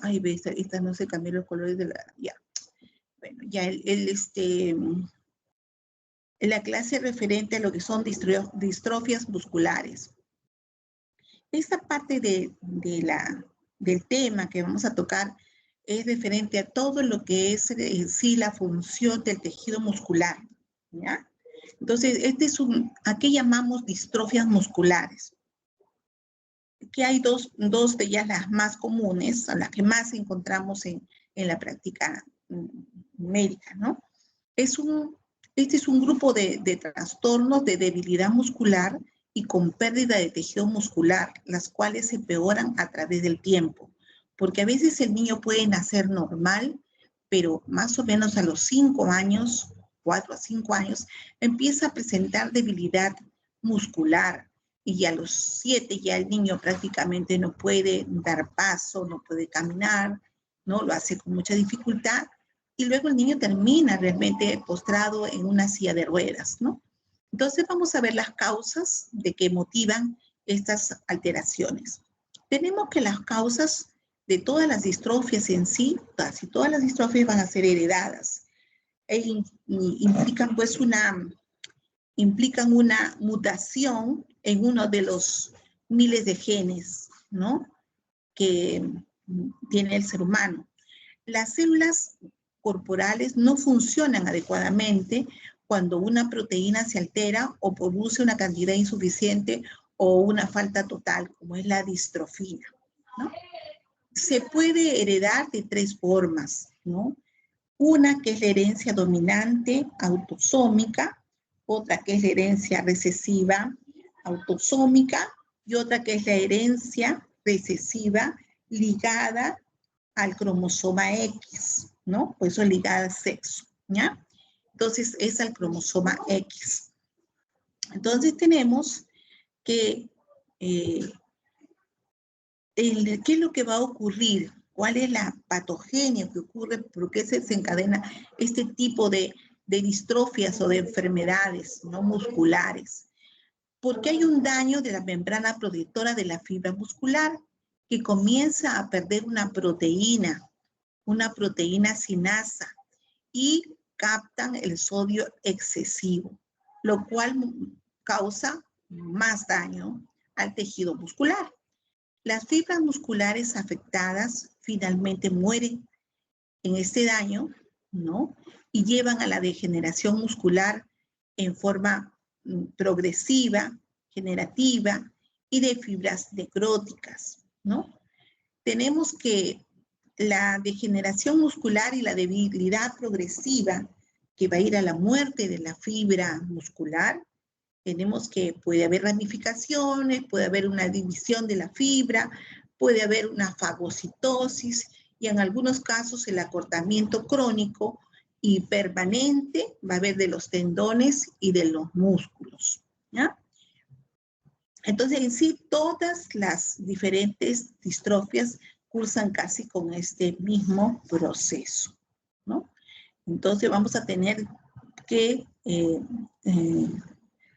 Ay, ve, esta no se cambió los colores de la, ya. Bueno, ya la clase referente a lo que son distrofias musculares. Esta parte del tema que vamos a tocar es referente a todo lo que es sí la función del tejido muscular, ¿ya? Entonces, ¿a qué llamamos distrofias musculares? Que hay dos de ellas las más comunes, a las que más encontramos en la práctica médica, ¿no? Este es un grupo de trastornos de debilidad muscular y con pérdida de tejido muscular, las cuales se empeoran a través del tiempo. Porque a veces el niño puede nacer normal, pero más o menos a los 5 años, 4 a 5 años, empieza a presentar debilidad muscular. Y a los 7 ya el niño prácticamente no puede dar paso, no puede caminar, ¿no? Lo hace con mucha dificultad. Y luego el niño termina realmente postrado en una silla de ruedas, ¿no? Entonces vamos a ver las causas de que motivan estas alteraciones. Tenemos que las causas de todas las distrofias en sí, casi todas las distrofias van a ser heredadas. Implican pues implican una mutación en uno de los miles de genes, ¿no? Que tiene el ser humano. Las células corporales no funcionan adecuadamente cuando una proteína se altera o produce una cantidad insuficiente o una falta total, como es la distrofina, ¿no? Se puede heredar de 3 formas, ¿no? Una que es la herencia dominante autosómica, otra que es la herencia recesiva autosómica y otra que es la herencia recesiva ligada al cromosoma X, ¿no? Por eso es ligada al sexo, ¿ya? Entonces es al cromosoma X. Entonces tenemos que, ¿qué es lo que va a ocurrir? ¿Cuál es la patogenia que ocurre? ¿Por qué se desencadena este tipo de distrofias o de enfermedades no musculares? Porque hay un daño de la membrana protectora de la fibra muscular que comienza a perder una proteína sinasa, y captan el sodio excesivo, lo cual causa más daño al tejido muscular. Las fibras musculares afectadas finalmente mueren en este daño, ¿no? Y llevan a la degeneración muscular en forma progresiva, generativa y de fibras necróticas, ¿no? Tenemos que la degeneración muscular y la debilidad progresiva que va a ir a la muerte de la fibra muscular. Tenemos que puede haber ramificaciones, puede haber una división de la fibra, puede haber una fagocitosis y en algunos casos el acortamiento crónico y permanente va a haber de los tendones y de los músculos, ¿ya? Entonces, en sí, todas las diferentes distrofias cursan casi con este mismo proceso, ¿no? Entonces, vamos a tener que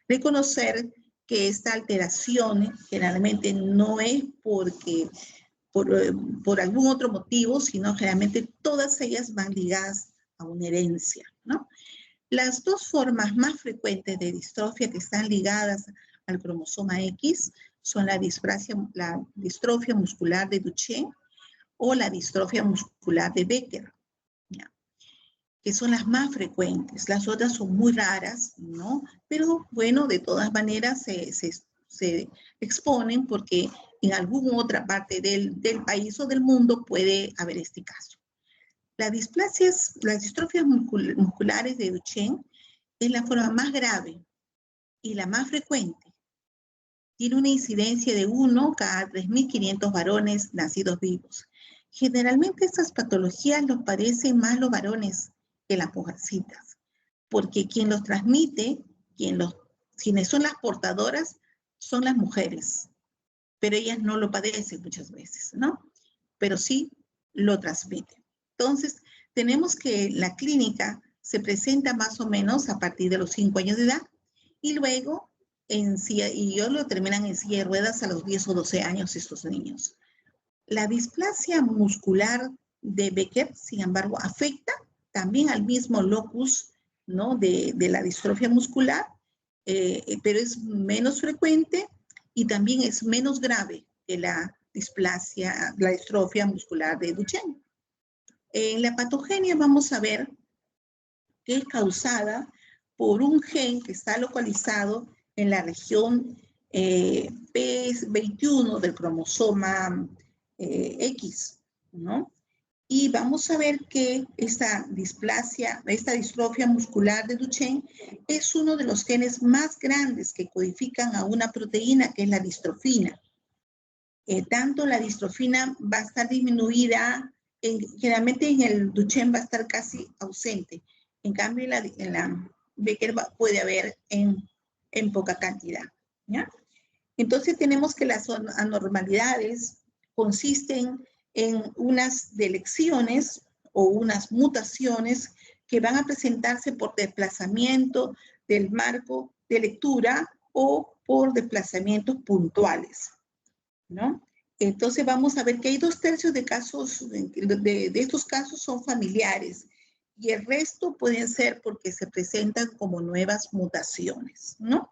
reconocer que esta alteración generalmente no es porque por algún otro motivo, sino generalmente todas ellas van ligadas a una herencia, ¿no? Las 2 formas más frecuentes de distrofia que están ligadas al cromosoma X son la distrofia muscular de Duchenne o la distrofia muscular de Becker, ¿ya? Que son las más frecuentes. Las otras son muy raras, ¿no? Pero bueno, de todas maneras se exponen porque en alguna otra parte del país o del mundo puede haber este caso. Las distrofias musculares de Duchenne es la forma más grave y la más frecuente. Tiene una incidencia de 1 cada 3.500 varones nacidos vivos. Generalmente estas patologías los padecen más los varones que las mujercitas, porque quien los transmite, quienes son las portadoras, son las mujeres, pero ellas no lo padecen muchas veces, ¿no? Pero sí lo transmiten. Entonces, tenemos que la clínica se presenta más o menos a partir de los 5 años de edad y luego y ellos lo terminan en silla de ruedas a los 10 o 12 años estos niños. La displasia muscular de Becker, sin embargo, afecta también al mismo locus, ¿no? de la distrofia muscular, pero es menos frecuente y también es menos grave que la distrofia muscular de Duchenne. En la patogenia vamos a ver que es causada por un gen que está localizado en la región P21 del cromosoma X, ¿no? Y vamos a ver que esta distrofia muscular de Duchenne es uno de los genes más grandes que codifican a una proteína que es la distrofina. Tanto la distrofina va a estar disminuida, generalmente en el Duchenne va a estar casi ausente. En cambio, en la Becker puede haber en poca cantidad, ¿ya? Entonces tenemos que las anormalidades consisten en unas delecciones o unas mutaciones que van a presentarse por desplazamiento del marco de lectura o por desplazamientos puntuales, ¿no? Entonces vamos a ver que hay 2/3 de casos, de estos casos son familiares y el resto pueden ser porque se presentan como nuevas mutaciones, ¿no?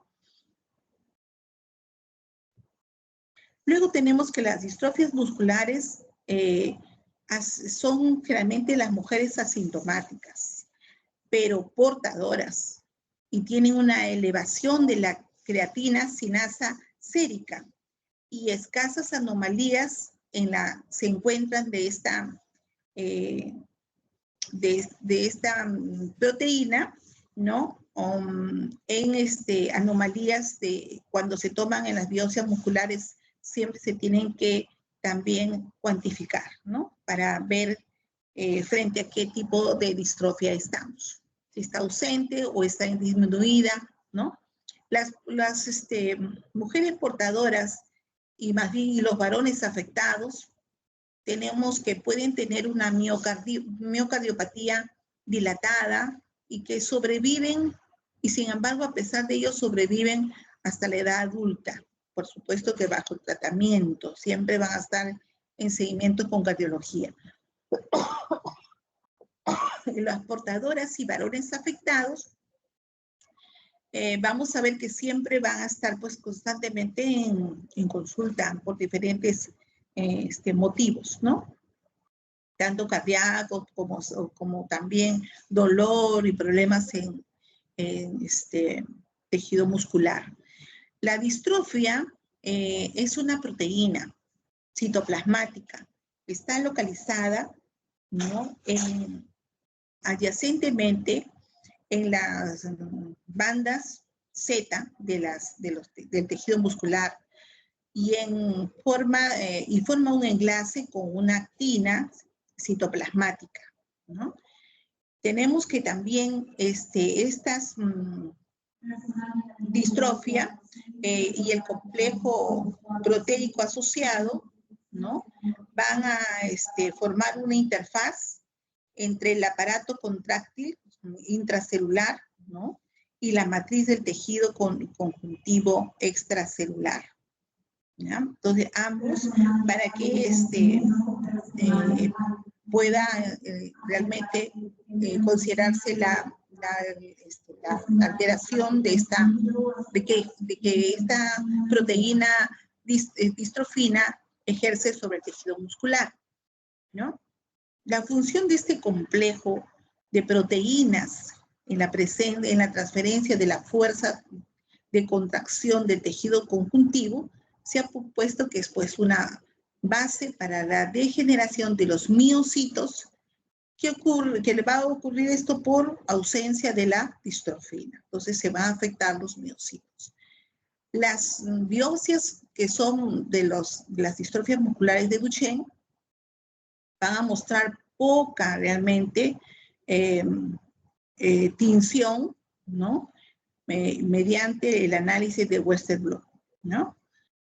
Luego tenemos que las distrofias musculares son generalmente las mujeres asintomáticas, pero portadoras y tienen una elevación de la creatina sinasa sérica y escasas anomalías se encuentran de esta proteína, ¿no? En anomalías de cuando se toman en las biopsias musculares siempre se tienen que también cuantificar, ¿no? Para ver frente a qué tipo de distrofia estamos. Si está ausente o está disminuida, ¿no? Las mujeres portadoras y más bien los varones afectados, tenemos que pueden tener una miocardiopatía dilatada y que sobreviven, y sin embargo, a pesar de ello, sobreviven hasta la edad adulta. Por supuesto que bajo el tratamiento, siempre van a estar en seguimiento con cardiología. Las portadoras y varones afectados, vamos a ver que siempre van a estar pues constantemente en consulta por diferentes motivos, ¿no? Tanto cardíacos como también dolor y problemas en tejido muscular. La distrofia es una proteína citoplasmática. Está localizada, ¿no? Adyacentemente en las bandas Z del tejido muscular y forma un enlace con una actina citoplasmática, ¿no? Tenemos que también estas distrofia y el complejo proteico asociado, ¿no? Van a formar una interfaz entre el aparato contráctil intracelular, ¿no? Y la matriz del tejido conjuntivo extracelular, ¿ya? Entonces, ambos, para que pueda realmente considerarse la alteración de que esta proteína distrofina ejerce sobre el tejido muscular, ¿no? La función de este complejo de proteínas en la transferencia de la fuerza de contracción del tejido conjuntivo se ha propuesto que es pues una base para la degeneración de los miocitos que le va a ocurrir esto por ausencia de la distrofina. Entonces se van a afectar los miocitos. Las biopsias que son de las distrofias musculares de Duchenne van a mostrar poca realmente tinción, ¿no? Mediante el análisis de Western blot, ¿no?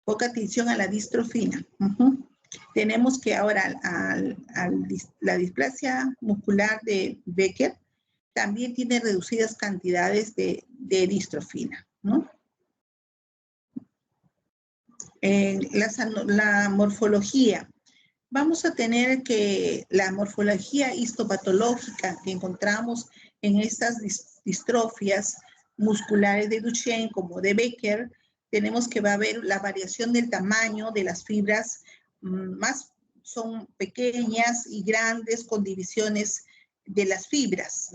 Poca atención a la distrofina. Tenemos que ahora la displasia muscular de Becker también tiene reducidas cantidades de distrofina, ¿no? La morfología. vamos a tener que la morfología histopatológica que encontramos en estas distrofias musculares de Duchenne, como de Becker, tenemos que va a haber la variación del tamaño de las fibras, más son pequeñas y grandes con divisiones de las fibras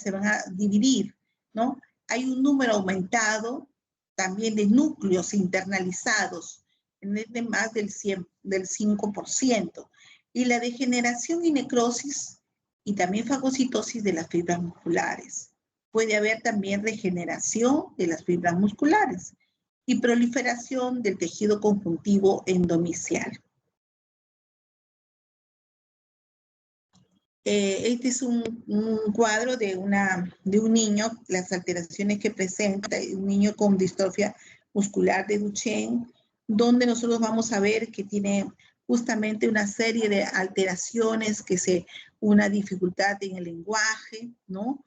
se van a dividir, ¿no? Hay un número aumentado también de núcleos internalizados, de más del 5%, y la degeneración y necrosis y también fagocitosis de las fibras musculares. Puede haber también regeneración de las fibras musculares y proliferación del tejido conjuntivo endomicial. Este es un cuadro de un niño, las alteraciones que presenta, un niño con distrofia muscular de Duchenne, donde nosotros vamos a ver que tiene justamente una serie de alteraciones, una dificultad en el lenguaje, ¿no?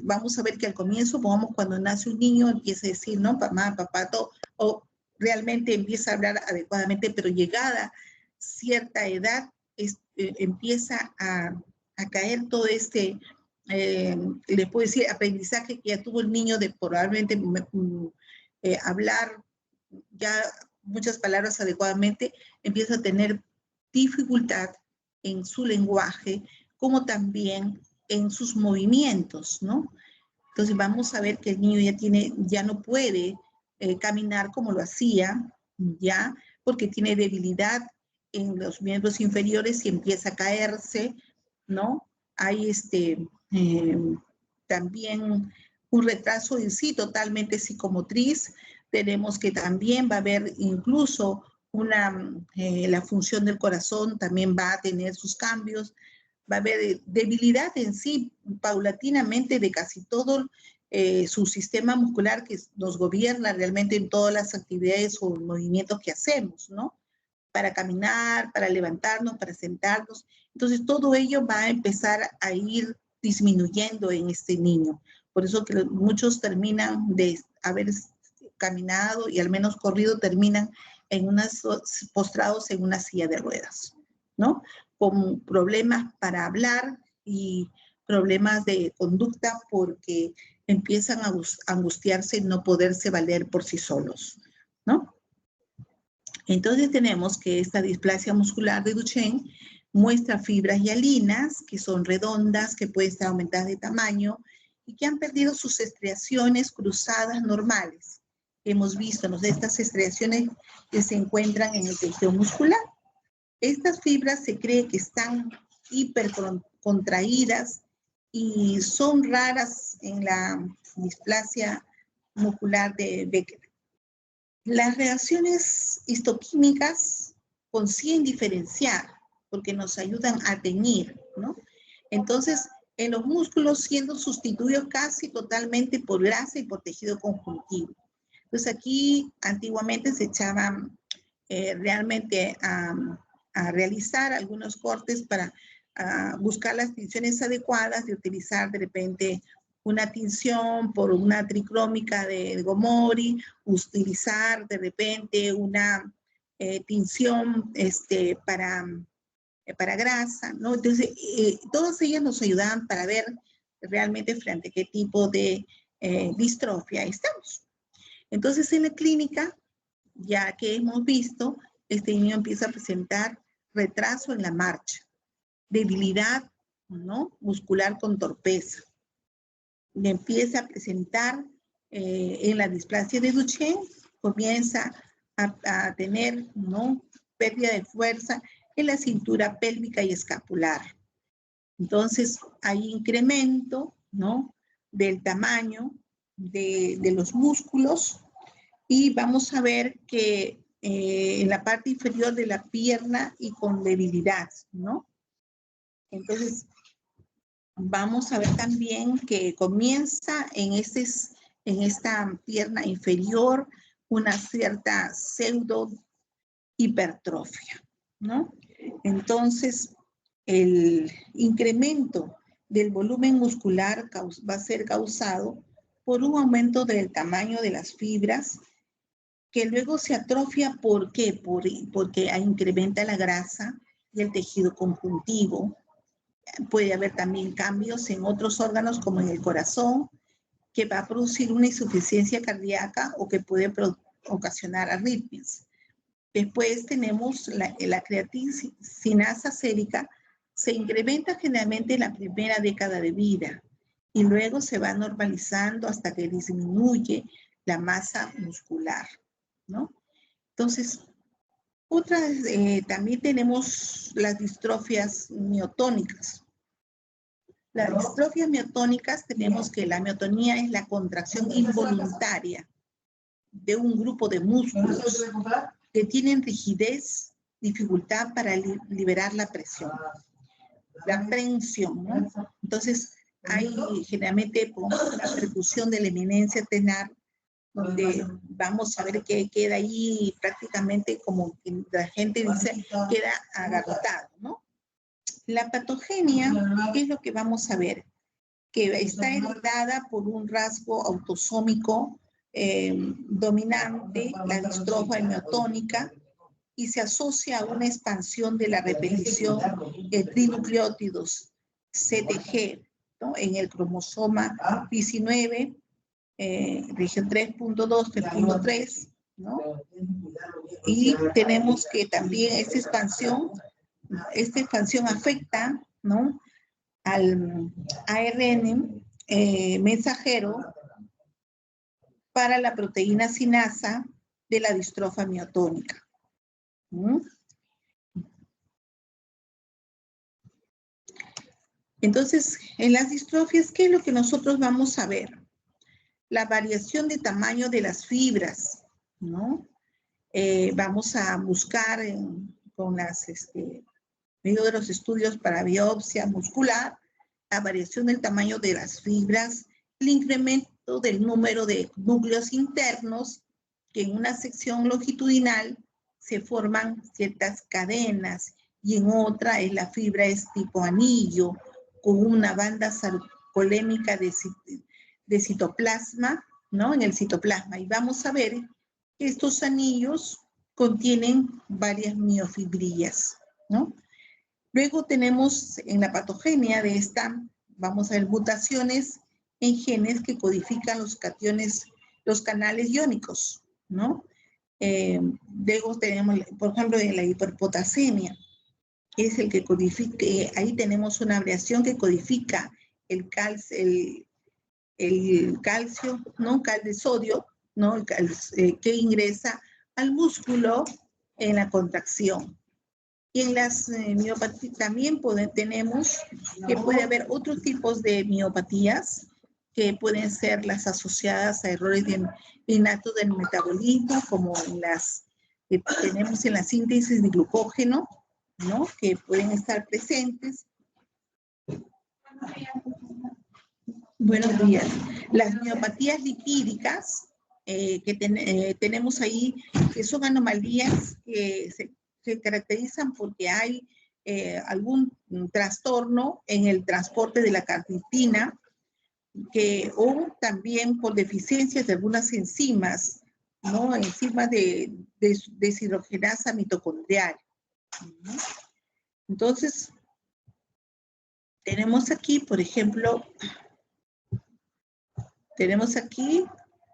Vamos a ver que al comienzo, pongamos cuando nace un niño, empieza a decir, ¿no? Mamá, papá, todo, o realmente empieza a hablar adecuadamente, pero llegada cierta edad, empieza a caer todo les puedo decir, aprendizaje que ya tuvo el niño de probablemente hablar ya muchas palabras adecuadamente, empieza a tener dificultad en su lenguaje, como también en sus movimientos, ¿no? Entonces vamos a ver que el niño ya no puede caminar como lo hacía, ya, porque tiene debilidad en los miembros inferiores y empieza a caerse, ¿no? Hay también un retraso en sí totalmente psicomotriz. Tenemos que también va a haber incluso la función del corazón también va a tener sus cambios, va a haber debilidad en sí paulatinamente de casi todo su sistema muscular que nos gobierna realmente en todas las actividades o movimientos que hacemos, ¿no? Para caminar, para levantarnos, para sentarnos. Entonces, todo ello va a empezar a ir disminuyendo en este niño. Por eso que muchos terminan de haber caminado y al menos corrido, terminan postrados en una silla de ruedas, ¿no? Con problemas para hablar y problemas de conducta porque empiezan a angustiarse y no poderse valer por sí solos, ¿no? Entonces tenemos que esta displasia muscular de Duchenne muestra fibras hialinas que son redondas, que pueden estar aumentadas de tamaño y que han perdido sus estriaciones cruzadas normales. Hemos visto estas estriaciones que se encuentran en el tejido muscular. Estas fibras se cree que están hipercontraídas y son raras en la displasia muscular de Becker. Las reacciones histoquímicas consiguen diferenciar porque nos ayudan a teñir, ¿no? Entonces, en los músculos siendo sustituidos casi totalmente por grasa y por tejido conjuntivo. Entonces, aquí antiguamente se echaban realmente a realizar algunos cortes para buscar las tinciones adecuadas y utilizar de repente una tinción por una tricrómica de Gomori, utilizar de repente una tinción para grasa, ¿no? Entonces, todas ellas nos ayudan para ver realmente frente a qué tipo de distrofia estamos. Entonces, en la clínica, ya que hemos visto, este niño empieza a presentar retraso en la marcha, debilidad, ¿no? Muscular con torpeza. Le empieza a presentar en la displasia de Duchenne, comienza a tener, ¿no? Pérdida de fuerza en la cintura pélvica y escapular. Entonces, hay incremento, ¿no? Del tamaño de los músculos y vamos a ver que en la parte inferior de la pierna y con debilidad, ¿no? Entonces, vamos a ver también que comienza en esta pierna inferior una cierta pseudo hipertrofia, ¿no? Entonces, el incremento del volumen muscular va a ser causado por un aumento del tamaño de las fibras que luego se atrofia. ¿Por qué? Porque incrementa la grasa, y el tejido conjuntivo. Puede haber también cambios en otros órganos como en el corazón, que va a producir una insuficiencia cardíaca o que puede ocasionar arritmias. Después tenemos la creatininasa sérica, se incrementa generalmente en la primera década de vida y luego se va normalizando hasta que disminuye la masa muscular, ¿no? Entonces, también tenemos las distrofias miotónicas. Las distrofias miotónicas tenemos que la miotonía es la contracción involuntaria de un grupo de músculos que tienen rigidez, dificultad para liberar la presión, la prensión, ¿no? Entonces, hay generalmente la percusión de la eminencia tenar, donde vamos a ver que queda ahí prácticamente como que la gente dice, queda agarrotado, ¿no? La patogenia, ¿qué es lo que vamos a ver? Que está heredada por un rasgo autosómico dominante, la distrofia miotónica, y se asocia a una expansión de la repetición de trinucleótidos CTG, ¿no? En el cromosoma 19, región 3.2, 3.3, ¿no? Y tenemos que también esta expansión afecta, ¿no?, al ARN mensajero para la proteína sinasa de la distrofia miotónica. Entonces, en las distrofias, ¿qué es lo que nosotros vamos a ver? La variación de tamaño de las fibras, ¿no? Vamos a buscar con medio de los estudios para biopsia muscular, la variación del tamaño de las fibras, el incremento del número de núcleos internos, que en una sección longitudinal se forman ciertas cadenas y en otra la fibra es tipo anillo, con una banda sarcolémica de citoplasma, ¿no? En el citoplasma. Y vamos a ver que estos anillos contienen varias miofibrillas, ¿no? Luego tenemos en la patogenia de esta, vamos a ver mutaciones en genes que codifican los cationes, los canales iónicos, ¿no? Luego tenemos, por ejemplo, en la hiperpotasemia, es el que codifica, ahí tenemos una abreviación que codifica el calcio, ¿no? Cal de sodio, ¿no? Que ingresa al músculo en la contracción. Y en las miopatías también tenemos que puede haber otros tipos de miopatías que pueden ser las asociadas a errores innatos del metabolismo, como en las que tenemos en la síntesis de glucógeno, ¿no? Que pueden estar presentes. Buenos días. Las miopatías lipídicas que tenemos ahí, que son anomalías que se caracterizan porque hay algún trastorno en el transporte de la carnitina, o también por deficiencias de algunas enzimas, ¿no? Enzimas de deshidrogenasa mitocondrial, ¿no? Entonces, tenemos aquí, por ejemplo,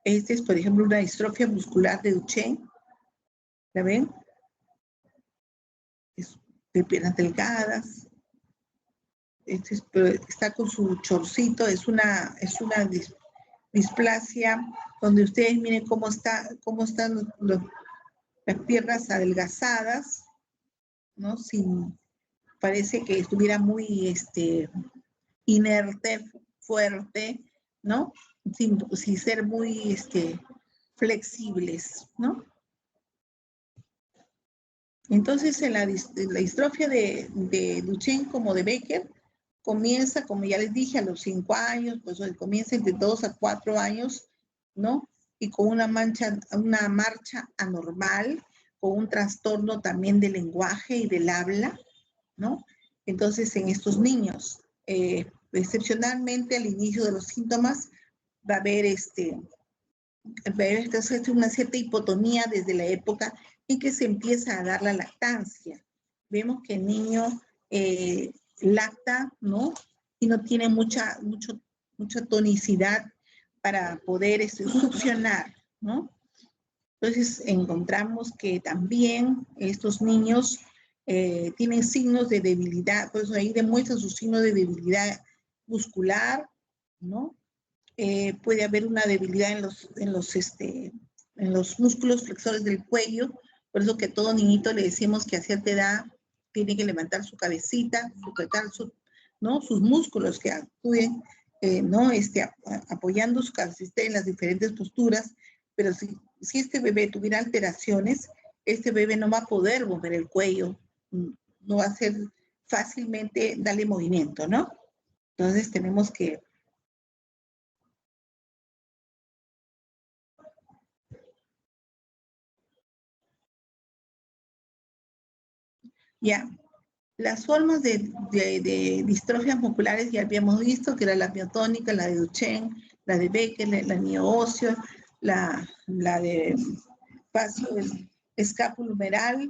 este es, por ejemplo, una distrofia muscular de Duchenne. ¿La ven? Es de piernas delgadas. Está con su chorcito, es una displasia donde ustedes miren cómo están las piernas adelgazadas, ¿no? Parece que estuviera muy inerte, fuerte, ¿no? Sin ser muy flexibles, ¿no? Entonces, en la distrofia de Duchenne como de Becker, comienza, como ya les dije, a los 5 años, pues comienza entre 2 a 4 años, ¿no? Y con una marcha anormal, con un trastorno también del lenguaje y del habla, ¿no? Entonces, en estos niños, excepcionalmente al inicio de los síntomas, va a haber una cierta hipotonía desde la época en que se empieza a dar la lactancia. vemos que el niño lacta, ¿no? Y no tiene mucha tonicidad para poder succionar, ¿no? Entonces encontramos que también estos niños tienen signos de debilidad, por eso ahí demuestran sus signos de debilidad muscular, ¿no? Puede haber una debilidad en los músculos flexores del cuello, por eso que a todo niñito le decimos que a cierta edad tiene que levantar su cabecita, sujetar ¿no? sus músculos que actúen, ¿no? Apoyando su cabecita en las diferentes posturas, pero si este bebé tuviera alteraciones, este bebé no va a poder mover el cuello, no va a ser fácilmente darle movimiento, ¿no? Entonces tenemos que ya, las formas de distrofias musculares ya habíamos visto, que era la miotónica, la de Duchenne, la de Becker, la mio-óseo, la de espacio escapulohumeral.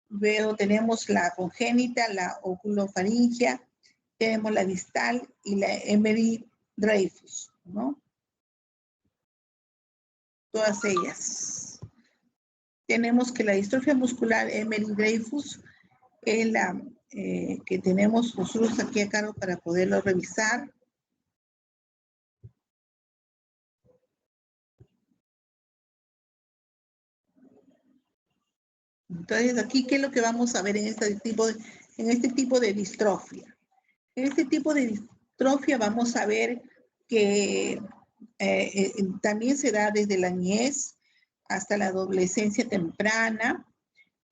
Luego tenemos la congénita, la oculofaringia, tenemos la distal y la Emery-Dreifuss, ¿no? Todas ellas. Tenemos que la distrofia muscular Emery-Dreifuss es la que tenemos nosotros aquí a cargo para poderlo revisar. Entonces, aquí, ¿qué es lo que vamos a ver en este tipo de distrofia? En este tipo de distrofia vamos a ver que también se da desde la niñez hasta la adolescencia temprana.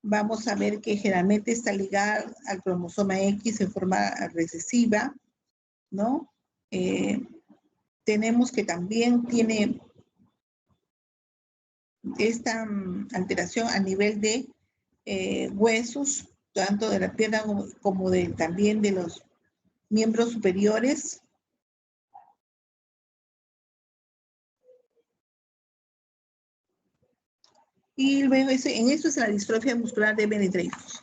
Vamos a ver que generalmente está ligada al cromosoma X en forma recesiva, ¿no? Tenemos que también tiene esta alteración a nivel de huesos, tanto de la pierna como también de los miembros superiores. Y luego en eso es la distrofia muscular de Emery-Dreifuss.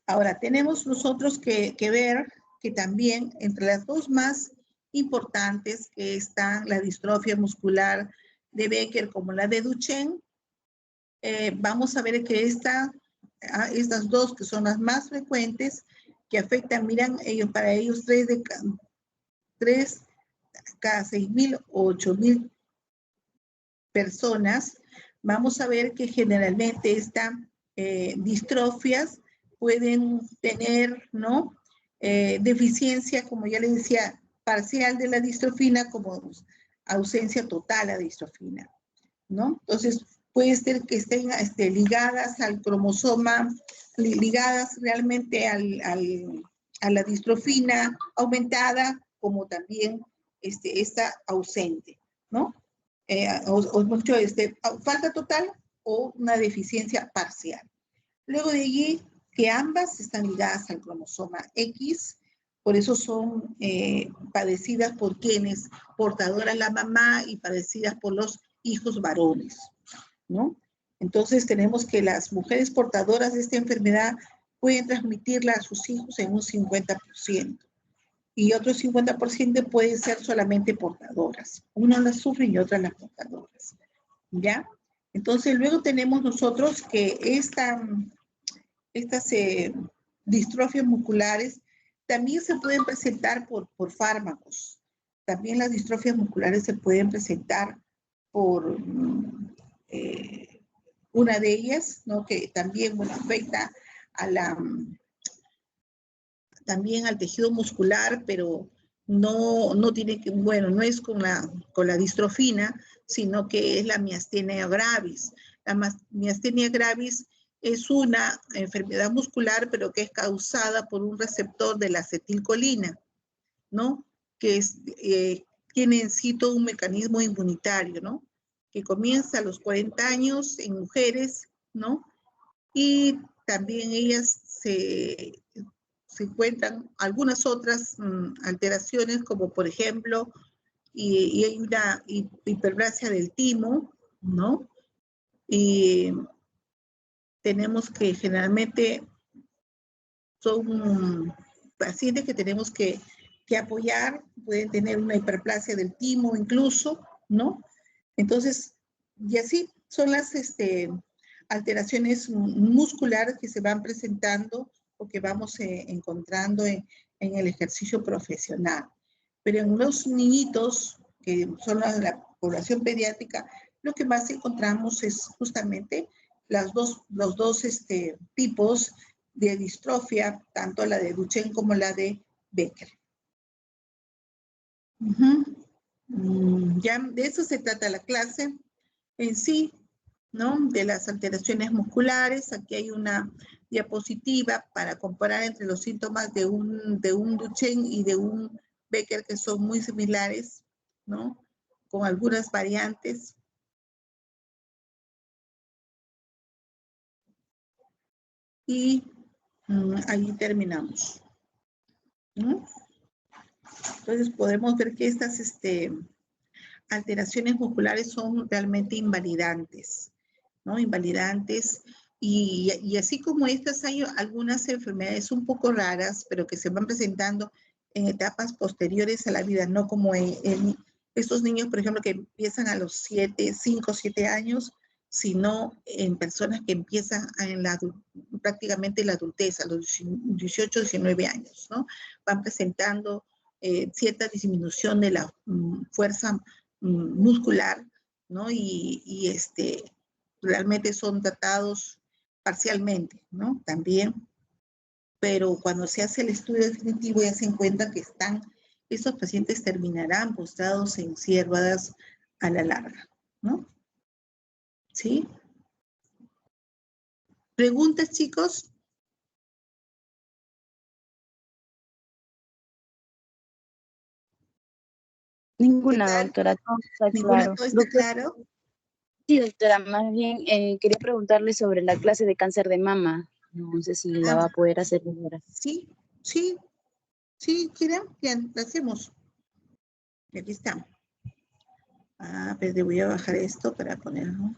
Ahora, tenemos nosotros que ver que también entre las dos más importantes que están la distrofia muscular de Becker como la de Duchenne, vamos a ver que estas dos que son las más frecuentes, que afectan, miran, para ellos 3 cada 6.000 o 8.000 personas, vamos a ver que generalmente estas distrofias pueden tener, ¿no? Deficiencia, como ya les decía, parcial de la distrofina, como ausencia total a distrofina, ¿no? Entonces, puede ser que estén ligadas al cromosoma, ligadas realmente a la distrofina aumentada, como también está ausente, ¿no? O mucho falta total o una deficiencia parcial. Luego de allí, que ambas están ligadas al cromosoma X, por eso son padecidas por quienes, portadoras la mamá y padecidas por los hijos varones, ¿no? Entonces tenemos que las mujeres portadoras de esta enfermedad pueden transmitirla a sus hijos en un 50%. Y otro 50% pueden ser solamente portadoras. Unas las sufren y otras las portadoras. ¿Ya? Entonces, luego tenemos nosotros que estas distrofias musculares también se pueden presentar por fármacos. También las distrofias musculares se pueden presentar por una de ellas, ¿no? Que también afecta también al tejido muscular, pero no tiene que, no es con la distrofina, sino que es la miastenia gravis. La miastenia gravis es una enfermedad muscular, pero que es causada por un receptor de la acetilcolina, ¿no? Que tiene en sí todo un mecanismo inmunitario, ¿no? Que comienza a los 40 años en mujeres, ¿no? Y también ellas se encuentran algunas otras alteraciones, como por ejemplo, y hay una hiperplasia del timo, ¿no? Y tenemos que generalmente son pacientes que tenemos que apoyar, pueden tener una hiperplasia del timo incluso, ¿no? Entonces, y así son las alteraciones musculares que se van presentando o que vamos encontrando en el ejercicio profesional. Pero en los niñitos, que son la población pediátrica, lo que más encontramos es justamente los dos tipos de distrofia, tanto la de Duchenne como la de Becker. Ya de eso se trata la clase en sí, ¿no? De las alteraciones musculares. Aquí hay una diapositiva para comparar entre los síntomas de un Duchenne y de un Becker, que son muy similares, ¿no? Con algunas variantes. Y ahí terminamos, ¿no? Entonces podemos ver que estas alteraciones musculares son realmente invalidantes, ¿no? Invalidantes. Y así como estas, hay algunas enfermedades un poco raras, pero que se van presentando en etapas posteriores a la vida, no como en estos niños, por ejemplo, que empiezan a los 5 o 7 años, sino en personas que empiezan prácticamente en la adultez, a los 18, 19 años, ¿no? Van presentando cierta disminución de la fuerza muscular, ¿no? Y realmente son tratados parcialmente, ¿no? También, pero cuando se hace el estudio definitivo ya se encuentra que estos pacientes terminarán postrados en silla de ruedas a la larga, ¿no? ¿Sí? ¿Preguntas, chicos? Ninguna, doctora, todo está claro. ¿Todo está claro? Sí, doctora, más bien quería preguntarle sobre la clase de cáncer de mama. No sé si la va a poder hacer ahora. Sí, ¿quieren? Bien, la hacemos. Aquí está. Pero voy a bajar esto para ponerlo.